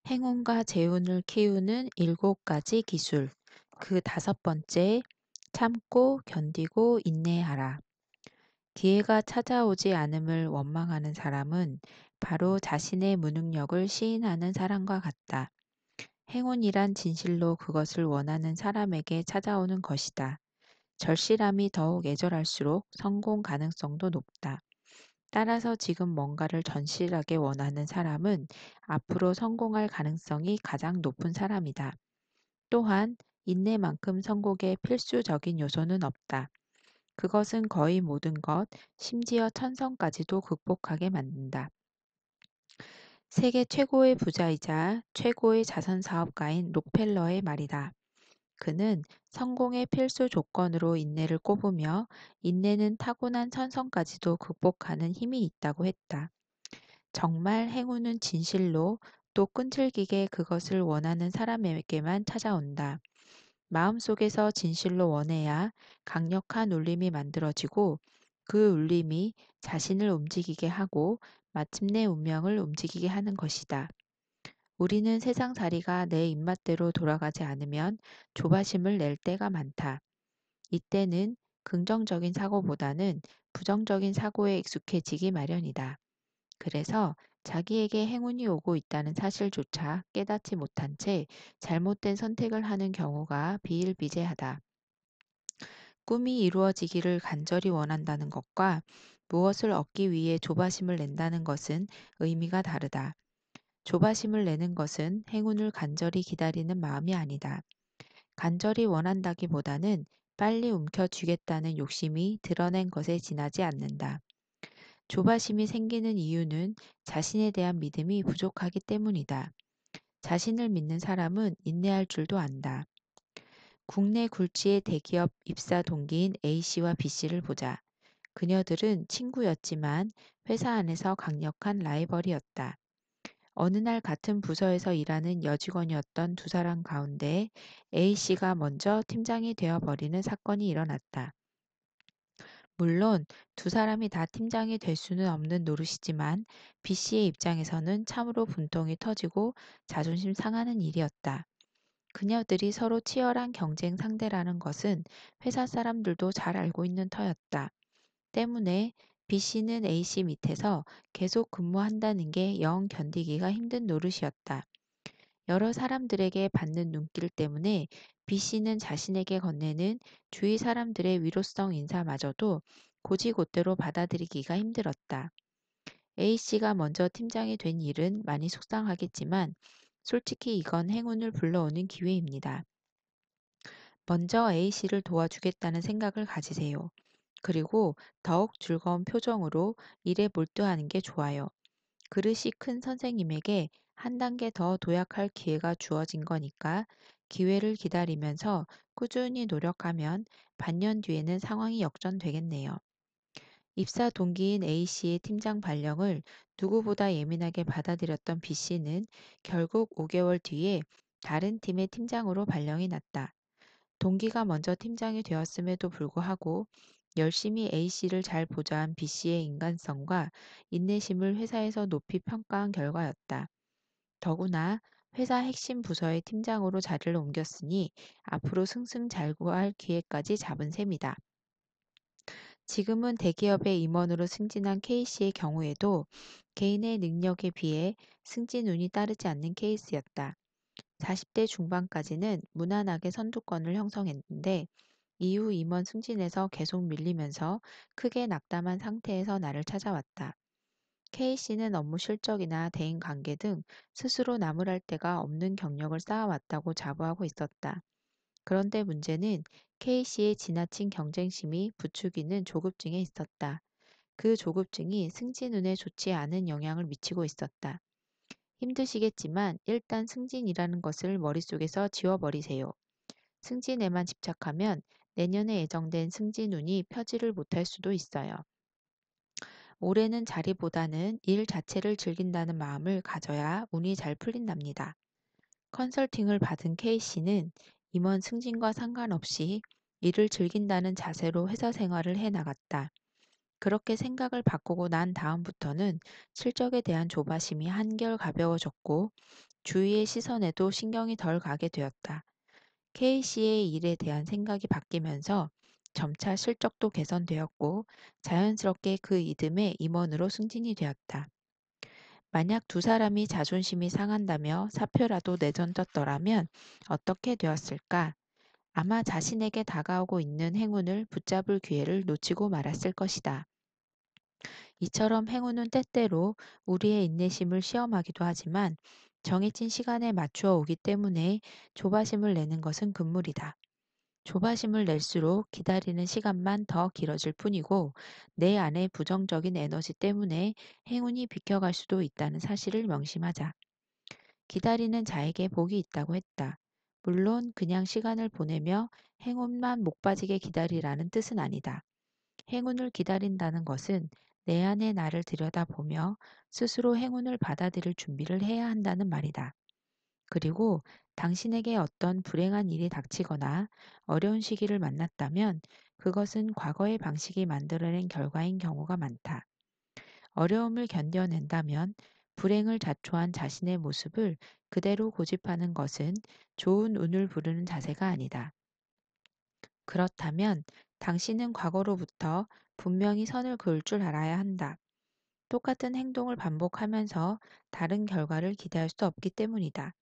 행운과 재운을 키우는 7가지 기술. 그 5번째, 참고 견디고 인내하라. 기회가 찾아오지 않음을 원망하는 사람은 바로 자신의 무능력을 시인하는 사람과 같다. 행운이란 진실로 그것을 원하는 사람에게 찾아오는 것이다. 절실함이 더욱 애절할수록 성공 가능성도 높다. 따라서 지금 뭔가를 전실하게 원하는 사람은 앞으로 성공할 가능성이 가장 높은 사람이다. 또한 인내만큼 성공의 필수적인 요소는 없다. 그것은 거의 모든 것, 심지어 천성까지도 극복하게 만든다. 세계 최고의 부자이자 최고의 자선 사업가인 록펠러의 말이다. 그는 성공의 필수 조건으로 인내를 꼽으며 인내는 타고난 천성까지도 극복하는 힘이 있다고 했다. 정말 행운은 진실로 또 끈질기게 그것을 원하는 사람에게만 찾아온다. 마음속에서 진실로 원해야 강력한 울림이 만들어지고 그 울림이 자신을 움직이게 하고 마침내 운명을 움직이게 하는 것이다. 우리는 세상살이가 내 입맛대로 돌아가지 않으면 조바심을 낼 때가 많다. 이때는 긍정적인 사고보다는 부정적인 사고에 익숙해지기 마련이다. 그래서 자기에게 행운이 오고 있다는 사실조차 깨닫지 못한 채 잘못된 선택을 하는 경우가 비일비재하다. 꿈이 이루어지기를 간절히 원한다는 것과 무엇을 얻기 위해 조바심을 낸다는 것은 의미가 다르다. 조바심을 내는 것은 행운을 간절히 기다리는 마음이 아니다. 간절히 원한다기보다는 빨리 움켜쥐겠다는 욕심이 드러낸 것에 지나지 않는다. 조바심이 생기는 이유는 자신에 대한 믿음이 부족하기 때문이다. 자신을 믿는 사람은 인내할 줄도 안다. 국내 굴지의 대기업 입사 동기인 A씨와 B씨를 보자. 그녀들은 친구였지만 회사 안에서 강력한 라이벌이었다. 어느 날 같은 부서에서 일하는 여직원이었던 두 사람 가운데 A씨가 먼저 팀장이 되어버리는 사건이 일어났다. 물론 두 사람이 다 팀장이 될 수는 없는 노릇이지만 B씨의 입장에서는 참으로 분통이 터지고 자존심 상하는 일이었다. 그녀들이 서로 치열한 경쟁 상대라는 것은 회사 사람들도 잘 알고 있는 터였다. 때문에 B씨는 A씨 밑에서 계속 근무한다는 게 영 견디기가 힘든 노릇이었다. 여러 사람들에게 받는 눈길 때문에 B씨는 자신에게 건네는 주위 사람들의 위로성 인사마저도 곧이곧대로 받아들이기가 힘들었다. A씨가 먼저 팀장이 된 일은 많이 속상하겠지만 솔직히 이건 행운을 불러오는 기회입니다. 먼저 A씨를 도와주겠다는 생각을 가지세요. 그리고 더욱 즐거운 표정으로 일에 몰두하는 게 좋아요. 그릇이 큰 선생님에게 한 단계 더 도약할 기회가 주어진 거니까 기회를 기다리면서 꾸준히 노력하면 반년 뒤에는 상황이 역전되겠네요. 입사 동기인 A씨의 팀장 발령을 누구보다 예민하게 받아들였던 B씨는 결국 5개월 뒤에 다른 팀의 팀장으로 발령이 났다. 동기가 먼저 팀장이 되었음에도 불구하고 열심히 A씨를 잘 보좌한 B씨의 인간성과 인내심을 회사에서 높이 평가한 결과였다. 더구나 회사 핵심 부서의 팀장으로 자리를 옮겼으니 앞으로 승승장구할 기회까지 잡은 셈이다. 지금은 대기업의 임원으로 승진한 K씨의 경우에도 개인의 능력에 비해 승진운이 따르지 않는 케이스였다. 40대 중반까지는 무난하게 선두권을 형성했는데 이후 임원 승진에서 계속 밀리면서 크게 낙담한 상태에서 나를 찾아왔다. K씨는 업무 실적이나 대인 관계 등 스스로 나무랄 데가 없는 경력을 쌓아왔다고 자부하고 있었다. 그런데 문제는 K씨의 지나친 경쟁심이 부추기는 조급증에 있었다. 그 조급증이 승진운에 좋지 않은 영향을 미치고 있었다. 힘드시겠지만 일단 승진이라는 것을 머릿속에서 지워버리세요. 승진에만 집착하면 내년에 예정된 승진운이 펴지를 못할 수도 있어요. 올해는 자리보다는 일 자체를 즐긴다는 마음을 가져야 운이 잘 풀린답니다. 컨설팅을 받은 K씨는 임원 승진과 상관없이 일을 즐긴다는 자세로 회사 생활을 해 나갔다. 그렇게 생각을 바꾸고 난 다음부터는 실적에 대한 조바심이 한결 가벼워졌고 주위의 시선에도 신경이 덜 가게 되었다. K씨의 일에 대한 생각이 바뀌면서 점차 실적도 개선되었고 자연스럽게 그 이듬해 임원으로 승진이 되었다. 만약 두 사람이 자존심이 상한다며 사표라도 내던졌더라면 어떻게 되었을까? 아마 자신에게 다가오고 있는 행운을 붙잡을 기회를 놓치고 말았을 것이다. 이처럼 행운은 때때로 우리의 인내심을 시험하기도 하지만 정해진 시간에 맞추어 오기 때문에 조바심을 내는 것은 금물이다. 조바심을 낼수록 기다리는 시간만 더 길어질 뿐이고 내 안의 부정적인 에너지 때문에 행운이 비켜갈 수도 있다는 사실을 명심하자. 기다리는 자에게 복이 있다고 했다. 물론 그냥 시간을 보내며 행운만 목 빠지게 기다리라는 뜻은 아니다. 행운을 기다린다는 것은 내 안의 나를 들여다보며 스스로 행운을 받아들일 준비를 해야 한다는 말이다. 그리고 당신에게 어떤 불행한 일이 닥치거나 어려운 시기를 만났다면 그것은 과거의 방식이 만들어낸 결과인 경우가 많다. 어려움을 견뎌낸다면 불행을 자초한 자신의 모습을 그대로 고집하는 것은 좋은 운을 부르는 자세가 아니다. 그렇다면 당신은 과거로부터 분명히 선을 그을 줄 알아야 한다. 똑같은 행동을 반복하면서 다른 결과를 기대할 수 없기 때문이다.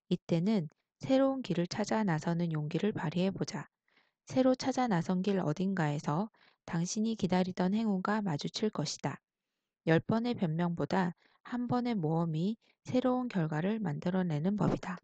이때는 새로운 길을 찾아 나서는 용기를 발휘해 보자. 새로 찾아 나선 길 어딘가에서 당신이 기다리던 행운과 마주칠 것이다. 10번의 변명보다 한 번의 모험이 새로운 결과를 만들어내는 법이다.